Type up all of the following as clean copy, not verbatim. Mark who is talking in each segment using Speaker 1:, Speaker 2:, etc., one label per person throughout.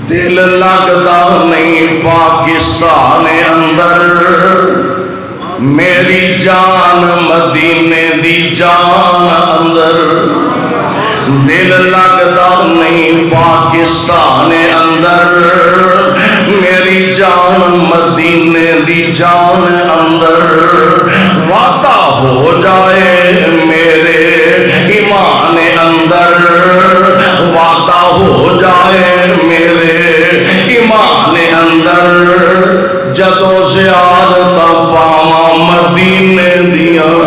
Speaker 1: دل لگتا نہیں پاکستان اندر، میری جان مدینے دی جان اندر، دل لگتا نہیں پاکستان اندر، میری جان مدینے دی جان اندر، وعدہ ہو جائے میرے ایمان اندر، وعدہ ہو جائے میرے ایمان اندر، جدوں زیارتاں پاواں مدینے دیاں،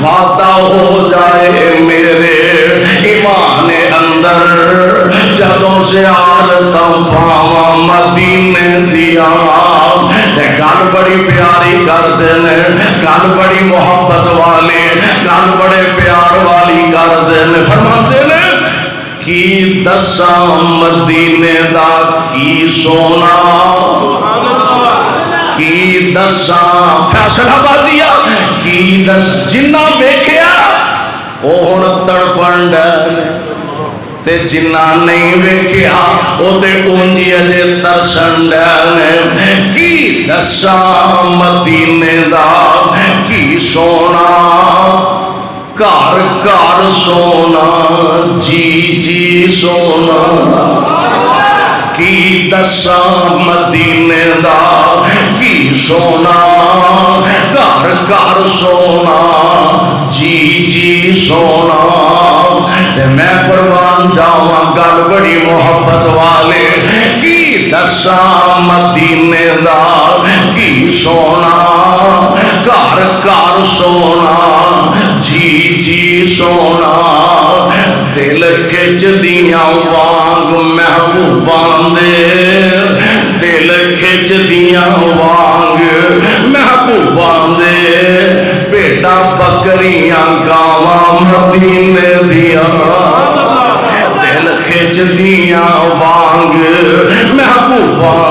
Speaker 1: وعدہ ہو جائے میرے ایمان اندر، جدوں زیارتاں پاواں مدینے دیاں۔ گل بڑی پیاری کردے نے، گل بڑی محبت والی، گل بڑے پیار والی کردے نے، فرماندے نے کی دساں مدینے دا کی سونا، کی دساں فیصلہ آبادیہ کی دس، جنہ ویکھیا او ہن تڑپن ڈے تے جنہ نہیں ویکھیا او تے اونجی اجے ترسن ڈے، کی دساں مدینے دا کی سونا، گھر گھر سونا جی جی سونا، کی دساں مدینے دا کی سونا، گھر گھر سونا جی جی سونا، تے میں قربان جاواں گل بڑی محبت والے، کی دساں مدینے دا کی سونا، گھر گھر سونا جی جی سونا، دل کھچ دیاں وانگ محبوباں دے، دل کھچ دیاں وانگ محبوباں دے، بھیڈاں بکریاں گاواں مدینے دیاں، دل کھچ دیاں وانگ محبوباں